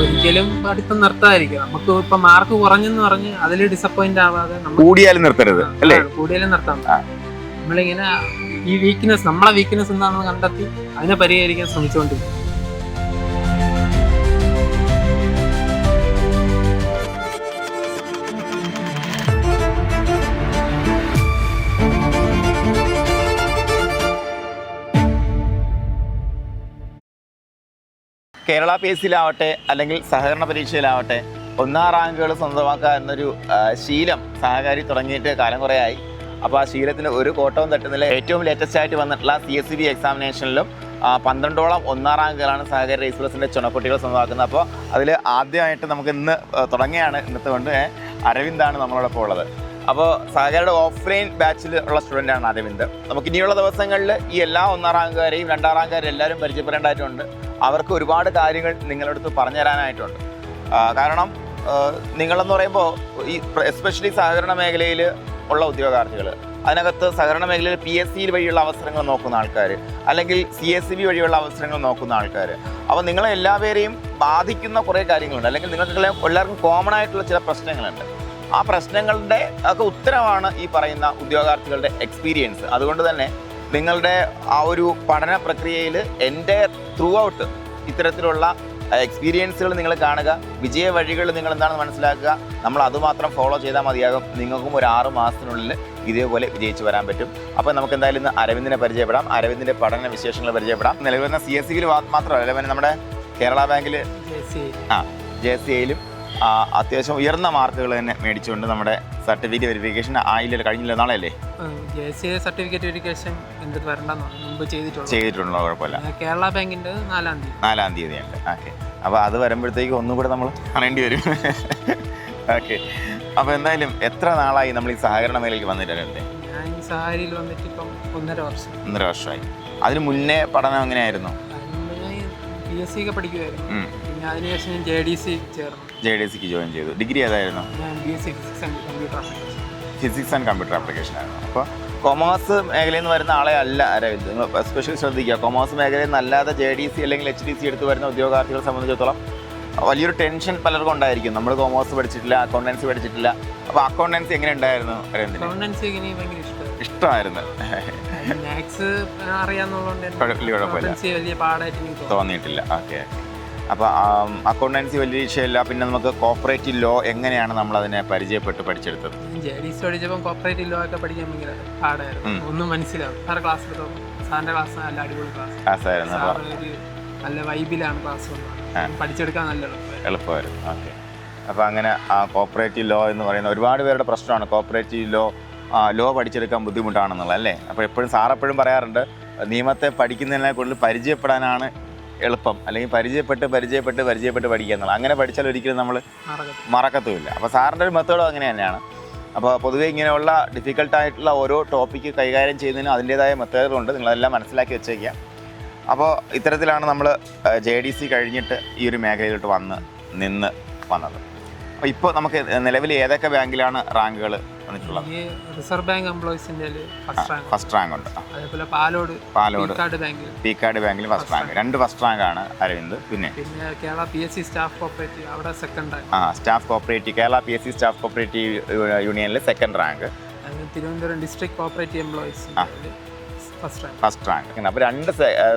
ഒരിക്കലും പഠിത്തം നിർത്താതിരിക്കുക. നമുക്ക് ഇപ്പൊ മാർക്ക് കുറഞ്ഞെന്ന് പറഞ്ഞ് അതിൽ ഡിസപ്പോയിന്റ് ആവാതെ കൂടിയാലും നിർത്തരുത് അല്ലേ? കൂടുതലും നിർത്താം. നമ്മളിങ്ങനെ ഈ വീക്ക്നെസ്, നമ്മളെ വീക്ക്നെസ് എന്താണെന്ന് കണ്ടെത്തി അതിനെ പരിഹരിക്കാൻ ശ്രമിച്ചുകൊണ്ടിരിക്കും. കേരള PSCയിലാവട്ടെ അല്ലെങ്കിൽ സഹകരണ പരീക്ഷയിലാവട്ടെ 1ാം റാങ്കുകൾ സ്വന്തമാക്കുക എന്നൊരു ശീലം സഹകാരി തുടങ്ങിയിട്ട് കാലം കുറേ ആയി. അപ്പോൾ ആ ശീലത്തിന് ഒരു കോട്ടവും തട്ടുന്നില്ല. ഏറ്റവും ലേറ്റസ്റ്റ് ആയിട്ട് വന്നിട്ടുള്ള CSCB എക്സാമിനേഷനിലും 12ഓളം 1ാം റാങ്കുകളാണ് സഹകാരി റേസ് പ്ലസിൻ്റെ ചുണക്കുട്ടികൾ സ്വന്തമാക്കുന്നത്. അപ്പോൾ അതിൽ ആദ്യമായിട്ട് നമുക്ക് ഇന്ന് തുടങ്ങിയാണ്. ഇന്നത്തെ കൊണ്ട് അരവിന്ദാണ് നമ്മളോടൊപ്പം ഉള്ളത്. അപ്പോൾ സഹകാരിയുടെ ഓഫ്ലൈൻ ബാച്ചിൽ ഉള്ള സ്റ്റുഡൻ്റാണ് അരവിന്ദ്. നമുക്ക് ഇനിയുള്ള ദിവസങ്ങളിൽ ഈ എല്ലാ 1ാം റാങ്കുകാരെയും 2ാം റാങ്കുകാരെയും എല്ലാവരും പരിചയപ്പെടേണ്ടതായിട്ടുണ്ട്. അവർക്ക് ഒരുപാട് കാര്യങ്ങൾ നിങ്ങളുടെ അടുത്ത് പറഞ്ഞു തരാനായിട്ടുണ്ട്. കാരണം നിങ്ങളെന്ന് പറയുമ്പോൾ ഈ എസ്പെഷ്യലി സഹകരണ മേഖലയിൽ ഉള്ള ഉദ്യോഗാർത്ഥികൾ, അതിനകത്ത് സഹകരണ മേഖലയിൽ PSC വഴിയുള്ള അവസരങ്ങൾ നോക്കുന്ന ആൾക്കാർ, അല്ലെങ്കിൽ CSCB വഴിയുള്ള അവസരങ്ങൾ നോക്കുന്ന ആൾക്കാർ, അപ്പോൾ നിങ്ങളെ എല്ലാവരെയും ബാധിക്കുന്ന കുറേ കാര്യങ്ങളുണ്ട്. അല്ലെങ്കിൽ നിങ്ങൾക്ക് എല്ലാവർക്കും കോമൺ ആയിട്ടുള്ള ചില പ്രശ്നങ്ങളുണ്ട്. ആ പ്രശ്നങ്ങളുടെ ഒക്കെ ഉത്തരമാണ് ഈ പറയുന്ന ഉദ്യോഗാർത്ഥികളുടെ എക്സ്പീരിയൻസ്. അതുകൊണ്ട് തന്നെ നിങ്ങളുടെ ആ ഒരു പഠന പ്രക്രിയയിൽ എൻ്റെ ത്രൂ ഔട്ട് ഇത്തരത്തിലുള്ള എക്സ്പീരിയൻസുകൾ നിങ്ങൾ കാണുക, വിജയ വഴികൾ നിങ്ങൾ എന്താണെന്ന് മനസ്സിലാക്കുക. നമ്മൾ അതുമാത്രം ഫോളോ ചെയ്താൽ മതിയാകും. നിങ്ങൾക്കും ഒരു 6 മാസത്തിനുള്ളിൽ ഇതേപോലെ വിജയിച്ച് വരാൻ പറ്റും. അപ്പോൾ നമുക്ക് എന്തായാലും ഇന്ന് അരവിന്ദിനെ പരിചയപ്പെടാം, അരവിന്ദിൻ്റെ പഠന വിശേഷങ്ങൾ പരിചയപ്പെടാം. നിലവിൽ വരുന്ന CSCയിൽ മാത്രമല്ല, നമ്മുടെ കേരള ബാങ്കിൽ JCAയിലും അത്യാവശ്യം ഉയർന്ന മാർക്കുകൾ തന്നെ മേടിച്ചുകൊണ്ട് നമ്മുടെ സർട്ടിഫിക്കറ്റ് വെരിഫിക്കേഷൻ ആയില്ല, കഴിഞ്ഞില്ല, നാളെയല്ലേ സർട്ടിഫിക്കറ്റ് വെരിഫിക്കേഷൻ ചെയ്തിട്ടുണ്ടോ? കുഴപ്പമില്ല. കേരള ബാങ്കിൻ്റെ 4-ാം തീയതിയുണ്ട്. ഓക്കെ. അപ്പോൾ അത് വരുമ്പോഴത്തേക്ക് ഒന്നും കൂടെ നമ്മൾ കാണേണ്ടി വരും. ഓക്കെ. അപ്പോൾ എന്തായാലും എത്ര നാളായി നമ്മൾ ഈ സഹകരണ മേഖലയ്ക്ക് വന്നിട്ടുണ്ട്? ഞാൻ സഹകരിയിൽ വന്നിട്ട് ഇപ്പം 1.5 വർഷമായി. അതിന് മുന്നേ പഠനം എങ്ങനെയായിരുന്നു? PSC ഒക്കെ പഠിക്കുമായിരുന്നു. പിന്നെ അതിനുശേഷം ഞാൻ JDCക്ക് ജോയിൻ ചെയ്തു. ഡിഗ്രി ഏതായിരുന്നു? ഫിസിക്സ് ആൻഡ് കമ്പ്യൂട്ടർ ആപ്ലിക്കേഷൻ ആയിരുന്നു. അപ്പോൾ കൊമേഴ്സ് മേഖലയിൽ നിന്ന് വരുന്ന ആളെ അല്ല അരവിന്ദ്. നിങ്ങൾ എസ്പെഷ്യലി ശ്രദ്ധിക്കുക, കൊമേഴ്സ് മേഖലയിൽ നിന്ന് അല്ലാതെ JDC അല്ലെങ്കിൽ HDC എടുത്ത് വരുന്ന ഉദ്യോഗാർത്ഥികളെ സംബന്ധിച്ചിടത്തോളം വലിയൊരു ടെൻഷൻ പലർക്കും ഉണ്ടായിരിക്കും. നമ്മൾ കൊമേഴ്സ് പഠിച്ചിട്ടില്ല, അക്കൗണ്ടൻസി പഠിച്ചിട്ടില്ല. അപ്പോൾ അക്കൗണ്ടൻസി എങ്ങനെ ഉണ്ടായിരുന്നു അരവിന്ദിന്? അക്കൗണ്ടൻസി ഭയങ്കര ഇഷ്ടമായിരുന്നു. തോന്നിയിട്ടില്ല. ഓക്കെ. അപ്പോൾ അക്കൗണ്ടൻസി വലിയ വിഷയമില്ല. പിന്നെ നമുക്ക് കോപ്പറേറ്റീവ് ലോ എങ്ങനെയാണ് നമ്മൾ അതിനെ പരിചയപ്പെട്ട് പഠിച്ചെടുത്തത്? കോപ്പറേറ്റീവ് ലോ ഒക്കെ പഠിക്കാൻ ഭയങ്കര പാടായിരുന്നു. ഒന്നും മനസ്സിലാവും. സാറിന്റെ ക്ലാസ് നല്ല അടിപൊളി ക്ലാസ് ആയിരുന്നു. നല്ല വൈബിലാണ് ക്ലാസ്. പഠിച്ചെടുക്കാൻ നല്ല എളുപ്പമായിരുന്നു. ഓക്കെ. അപ്പോൾ അങ്ങനെ ആ കോപ്പറേറ്റീവ് ലോ എന്ന് പറയുന്ന ഒരുപാട് പേരുടെ പ്രശ്നമാണ്. കോപ്പറേറ്റീവ് ലോ പഠിച്ചെടുക്കാൻ ബുദ്ധിമുട്ടാണെന്നുള്ളത് അല്ലേ? അപ്പോൾ എപ്പോഴും സാറെപ്പോഴും പറയാറുണ്ട്, നിയമത്തെ പഠിക്കുന്നതിനെ കൂടുതൽ പരിചയപ്പെടാനാണ് എളുപ്പം, അല്ലെങ്കിൽ പരിചയപ്പെട്ട് പഠിക്കുക എന്നുള്ളത്. അങ്ങനെ പഠിച്ചാൽ ഒരിക്കലും നമ്മൾ മറക്കത്തുമില്ല. അപ്പോൾ സാറിൻ്റെ ഒരു മെത്തേഡും അങ്ങനെ തന്നെയാണ്. അപ്പോൾ പൊതുവേ ഇങ്ങനെയുള്ള ഡിഫിക്കൽട്ടായിട്ടുള്ള ഓരോ ടോപ്പിക്ക് കൈകാര്യം ചെയ്യുന്നതിന് അതിൻ്റേതായ മെത്തേഡുകളുണ്ട്. നിങ്ങളെല്ലാം മനസ്സിലാക്കി വെച്ചേക്കുക. അപ്പോൾ ഇത്തരത്തിലാണ് നമ്മൾ JDC കഴിഞ്ഞിട്ട് ഈ ഒരു മേഖലയിലോട്ട് വന്നത്. അപ്പോൾ ഇപ്പോൾ നമുക്ക് നിലവിൽ ഏതൊക്കെ ബാങ്കിലാണ് റാങ്കുകൾ വന്നിട്ടുള്ളത്? റിസർവ് ബാങ്ക് എംപ്ലോയീസിൻ്റെ ഫസ്റ്റ് റാങ്ക് ഉണ്ട്. അതേപോലെ പാലോട് പീക്കാട് ബാങ്കിൽ ഫസ്റ്റ് റാങ്ക്. 2 ഫസ്റ്റ് റാങ്കാണ് അരവിന്ദ്. പിന്നെ കേരള PSC സ്റ്റാഫ് കോപ്പറേറ്റീവ് അവിടെ second rank. Staff cooperative, Kerala PSC staff cooperative യൂണിയനിൽ second rank. Thiruvananthapuram district cooperative employees first rank. അപ്പോൾ 2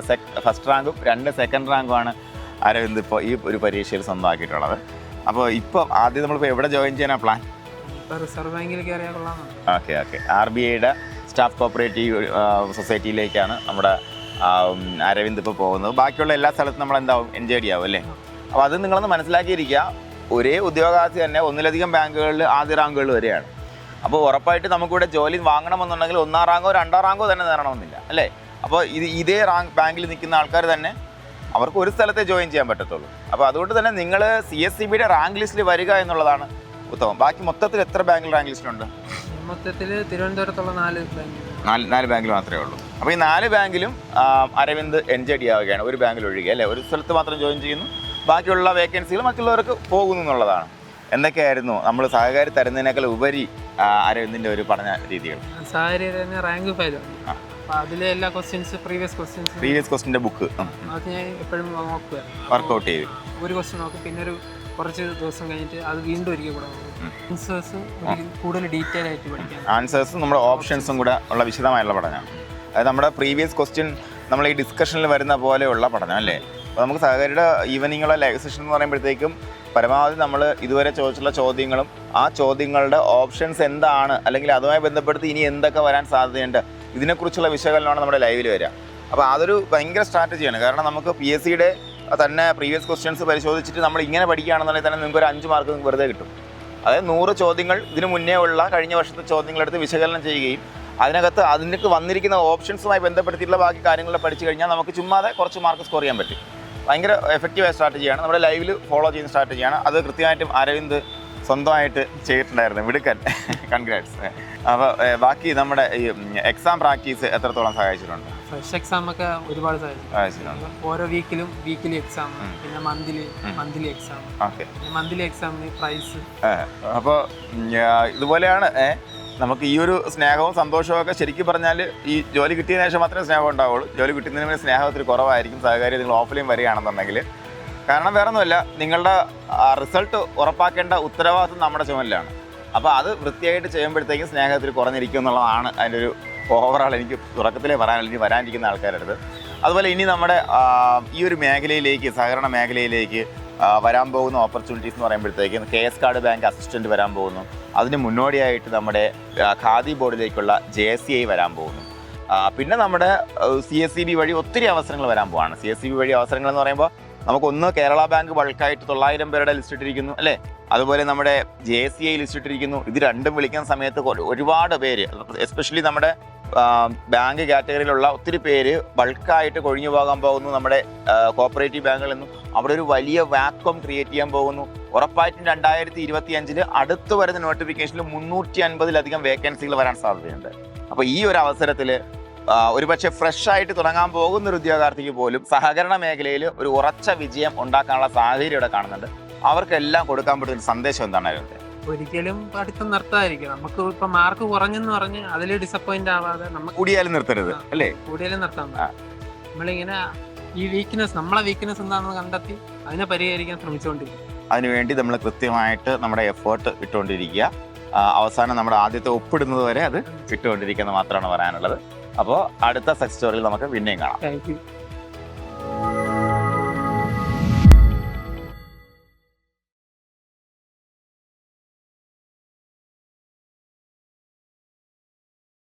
ഫസ്റ്റ് റാങ്കും 2 സെക്കൻഡ് റാങ്കുമാണ് അരവിന്ദ് ഇപ്പോൾ ഈ ഒരു പരീക്ഷയിൽ സ്വന്തമാക്കിയിട്ടുള്ളത്. അപ്പോൾ ഇപ്പോൾ ആദ്യം നമ്മളിപ്പോൾ എവിടെ ജോയിൻ ചെയ്യാനാണ് പ്ലാൻ? റിസർവ് ബാങ്കിൽ കയറിയാൽ കൊള്ളാം. ഓക്കെ. RBIയുടെ സ്റ്റാഫ് കോപ്പറേറ്റീവ് സൊസൈറ്റിയിലേക്കാണ് നമ്മുടെ അരവിന്ദ് ഇപ്പോൾ പോകുന്നത്. ബാക്കിയുള്ള എല്ലാ സ്ഥലത്തും നമ്മൾ എന്താവും NJD ആവും അല്ലേ? അപ്പോൾ അത് നിങ്ങളൊന്ന് മനസ്സിലാക്കിയിരിക്കുക. ഒരേ ഉദ്യോഗാർത്ഥി തന്നെ ഒന്നിലധികം ബാങ്കുകളിൽ ആദ്യ റാങ്കുകൾ വരെയാണ്. അപ്പോൾ ഉറപ്പായിട്ട് നമുക്കിവിടെ ജോലി വാങ്ങണമെന്നുണ്ടെങ്കിൽ 1ാം റാങ്കോ 2ാം റാങ്കോ തന്നെ നേടണമെന്നില്ല അല്ലേ? അപ്പോൾ ഇതേ ബാങ്കിൽ നിൽക്കുന്ന ആൾക്കാർ തന്നെ അവർക്ക് ഒരു സ്ഥലത്തെ ജോയിൻ ചെയ്യാൻ പറ്റത്തുള്ളൂ. അപ്പോൾ അതുകൊണ്ട് തന്നെ നിങ്ങൾ CSCBയുടെ റാങ്ക് ലിസ്റ്റിൽ വരിക എന്നുള്ളതാണ് ഉത്തമം. ബാക്കി മൊത്തത്തിൽ എത്ര ബാങ്കിൽ റാങ്ക് ലിസ്റ്റിലുണ്ട്? മൊത്തത്തിൽ തിരുവനന്തപുരത്തുള്ള 4 ബാങ്കിൽ മാത്രമേ ഉള്ളൂ. അപ്പോൾ ഈ 4 ബാങ്കിലും അരവിന്ദ് NJD ആവുകയാണ്, ഒരു ബാങ്കിൽ ഒഴികെ അല്ലേ? ഒരു സ്ഥലത്ത് മാത്രം ജോയിൻ ചെയ്യുന്നു, ബാക്കിയുള്ള വേക്കൻസികൾ മറ്റുള്ളവർക്ക് പോകുന്നു എന്നുള്ളതാണ്. എന്തൊക്കെയായിരുന്നു നമ്മൾ സഹകാരി തരുന്നതിനേക്കാൾ ഉപരി അരവിന്ദിൻ്റെ ഒരു പഠന രീതികൾ? റാങ്ക് ഫയൽ അപ്പോൾ അതിലെ എല്ലാ ക്വസ്റ്റ്യൻസ് പ്രീവിയസ് ക്വസ്റ്റ്യൻ്റെ ബുക്ക് അത് ഞാൻ എപ്പോഴും നോക്കുക, വർക്കൗട്ട് ചെയ്യും. ഒരു ക്വസ്റ്റ്യൻ നോക്കും, പിന്നെ ഒരു കുറച്ച് ദിവസം കഴിഞ്ഞിട്ട് അത് വീണ്ടും ഒരിക്കൽ കൂടെ നോക്കും. ആൻസേഴ്സ് കൂടുതൽ ഡീറ്റെയിൽ ആയിട്ട് പഠിക്കാം. ആൻസേഴ്സും നമ്മുടെ ഓപ്ഷൻസും കൂടെ ഉള്ള വിശദമായുള്ള പഠനമാണ്. അതായത് നമ്മുടെ പ്രീവിയസ് ക്വസ്റ്റ്യൻ നമ്മൾ ഈ ഡിസ്കഷനിൽ വരുന്ന പോലെയുള്ള പഠനം അല്ലേ. അപ്പോൾ നമുക്ക് സഹകരിയുടെ ഈവനിങ്ങുള്ള ലൈവ് സെഷൻ എന്ന് പറയുമ്പോഴത്തേക്കും പരമാവധി നമ്മൾ ഇതുവരെ ചോദിച്ചിട്ടുള്ള ചോദ്യങ്ങളും ആ ചോദ്യങ്ങളുടെ ഓപ്ഷൻസ് എന്താണ്, അല്ലെങ്കിൽ അതുമായി ബന്ധപ്പെടുത്തി ഇനി എന്തൊക്കെ വരാൻ സാധ്യതയുണ്ട്, ഇതിനെക്കുറിച്ചുള്ള വിശകലനമാണ് നമ്മുടെ ലൈവിൽ വരിക. അപ്പോൾ അതൊരു ഭയങ്കര സ്ട്രാറ്റജിയാണ്. കാരണം നമുക്ക് PSCയുടെ തന്നെ പ്രീവിയസ് ക്വസ്റ്റ്യൻസ് പരിശോധിച്ചിട്ട് നമ്മൾ ഇങ്ങനെ പഠിക്കുകയാണെന്നുണ്ടെങ്കിൽ തന്നെ നിങ്ങൾക്ക് ഒരു 5 മാർക്ക് വെറുതെ കിട്ടും. അതായത് 100 ചോദ്യങ്ങൾ ഇതിന് മുന്നേ ഉള്ള കഴിഞ്ഞ വർഷത്തെ ചോദ്യങ്ങളെടുത്ത് വിശകലനം ചെയ്യുകയും അതിനകത്ത് അതിനൊക്കെ വന്നിരിക്കുന്ന ഓപ്ഷൻസുമായി ബന്ധപ്പെടുത്തിയിട്ടുള്ള ബാക്കി കാര്യങ്ങൾ പഠിച്ചു കഴിഞ്ഞാൽ നമുക്ക് ചുമ്മാതെ കുറച്ച് മാർക്ക് സ്കോർ ചെയ്യാൻ പറ്റും. ഭയങ്കര എഫക്റ്റീവായ സ്ട്രാറ്റജിയാണ്, നമ്മുടെ ലൈവിൽ ഫോളോ ചെയ്യുന്ന സ്ട്രാറ്റജിയാണ്. അത് കൃത്യമായിട്ടും അരവിന്ദ് സ്വന്തമായിട്ട് ചെയ്തിട്ടുണ്ടായിരുന്നു, മിടുക്കൻ, കൺഗ്രാറ്റ്സ്. അപ്പോൾ ബാക്കി നമ്മുടെ ഈ എക്സാം പ്രാക്ടീസ് എത്രത്തോളം സഹായിച്ചിട്ടുണ്ട്? ഫ്രഷ് എക്സാം ഒക്കെ ഒരുപാട് സഹായിച്ചിട്ടുണ്ട്. ഓരോ വീക്കിലി എക്സാം, പിന്നെ മന്ത്ലി എക്സാം. ഓക്കെ, മന്ത്ലി എക്സാമിന് പ്രൈസ്. അപ്പോൾ ഇതുപോലെയാണ് നമുക്ക് ഈ ഒരു സ്നേഹവും സന്തോഷവും ഒക്കെ ശരിക്കും പറഞ്ഞാൽ ഈ ജോലി കിട്ടിയതിനു ശേഷം മാത്രമേ സ്നേഹം ഉണ്ടാവുള്ളൂ. ജോലി കിട്ടുന്നതിന് മുന്നേ സ്നേഹം ഒത്തിരി കുറവായിരിക്കും സഹകാരി നിങ്ങൾ ഓഫ്ലൈൻ വരികയാണെന്നുണ്ടെങ്കിൽ. കാരണം വേറെ ഒന്നുമല്ല, നിങ്ങളുടെ റിസൾട്ട് ഉറപ്പാക്കേണ്ട ഉത്തരവാദിത്വം നമ്മുടെ ചുമലിലാണ്. അപ്പോൾ അത് വൃത്തിയായിട്ട് ചെയ്യുമ്പോഴത്തേക്കും സ്നേഹത്തിൽ കുറഞ്ഞിരിക്കും എന്നുള്ളതാണ് അതിൻ്റെ ഒരു ഓവറാൾ എനിക്ക് തുടക്കത്തിലേ പറയാനുള്ള ഇനി വരാനിരിക്കുന്ന ആൾക്കാരുടെ അടുത്ത്. അതുപോലെ ഇനി നമ്മുടെ ഈ ഒരു മേഖലയിലേക്ക്, സഹകരണ മേഖലയിലേക്ക് വരാൻ പോകുന്ന ഓപ്പർച്യൂണിറ്റീസ് എന്ന് പറയുമ്പോഴത്തേക്കും KS കാർഡ് ബാങ്ക് അസിസ്റ്റൻറ്റ് വരാൻ പോകുന്നു. അതിന് മുന്നോടിയായിട്ട് നമ്മുടെ ഖാദി ബോർഡിലേക്കുള്ള JSCI വരാൻ പോകുന്നു. പിന്നെ നമ്മുടെ CSCB വഴി ഒത്തിരി അവസരങ്ങൾ വരാൻ പോവാണ്. CSCB വഴി അവസരങ്ങൾ എന്ന് പറയുമ്പോൾ നമുക്കൊന്ന് കേരള ബാങ്ക് ബൾക്കായിട്ട് 900 പേരുടെ ലിസ്റ്റ് ഇട്ടിരിക്കുന്നു അല്ലേ. അതുപോലെ നമ്മുടെ JSCI ലിസ്റ്റ് ഇട്ടിരിക്കുന്നു. ഇത് രണ്ടും വിളിക്കുന്ന സമയത്ത് ഒരുപാട് പേര്, എസ്പെഷ്യലി നമ്മുടെ ബാങ്ക് കാറ്റഗറിയിലുള്ള ഒത്തിരി പേര് ബൾക്കായിട്ട് കൊഴിഞ്ഞു പോകാൻ പോകുന്നു നമ്മുടെ കോപ്പറേറ്റീവ് ബാങ്കുകളിൽ നിന്നും. അവിടെ ഒരു വലിയ വാക്വം ക്രിയേറ്റ് ചെയ്യാൻ പോകുന്നു. ഉറപ്പായിട്ടും 2025 അടുത്ത് വരുന്ന നോട്ടിഫിക്കേഷനിൽ 350-ലധികം വേക്കൻസികൾ വരാൻ സാധ്യതയുണ്ട്. അപ്പോൾ ഈ ഒരു അവസരത്തിൽ ഒരുപക്ഷെ ഫ്രഷ് ആയിട്ട് തുടങ്ങാൻ പോകുന്ന ഒരു ഉദ്യോഗാർത്ഥിക്ക് പോലും സഹകരണ മേഖലയിൽ ഒരു ഉറച്ച വിജയം ഉണ്ടാക്കാനുള്ള സാഹചര്യം ഇവിടെ കാണുന്നുണ്ട്. അവർക്കെല്ലാം കൊടുക്കാൻ പറ്റുന്ന സന്ദേശം എന്താണായിരുന്നു? ഒരിക്കലും പഠിത്തം നിർത്താതിരിക്കും. നമുക്ക് ഇപ്പൊ മാർക്ക് കുറഞ്ഞെന്ന് പറഞ്ഞ് അതിൽ ഡിസപ്പോയിന്റ് ആവാതെ നമുക്ക് കൂടിയാലും നിർത്തരുത് അല്ലേ, കൂടിയാലും നിർത്താൻ. നമ്മളിങ്ങനെ ഈ നമ്മളെ വീക്ക്നെസ് എന്താണെന്ന് കണ്ടെത്തി അതിനെ പരിഹരിക്കാൻ ശ്രമിച്ചുകൊണ്ടിരിക്കും. അതിനുവേണ്ടി നമ്മൾ കൃത്യമായിട്ട് നമ്മുടെ എഫേർട്ട് ഇട്ടുകൊണ്ടിരിക്കുക. അവസാനം നമ്മുടെ ആദ്യത്തെ ഒപ്പിടുന്നത് വരെ അത് ഇട്ടുകൊണ്ടിരിക്കുക എന്ന് മാത്രമാണ് പറയാനുള്ളത്. അപ്പോൾ അടുത്ത സക്സസ് സ്റ്റോറിയിൽ നമുക്ക് പിന്നെയും കാണാം. Thank you.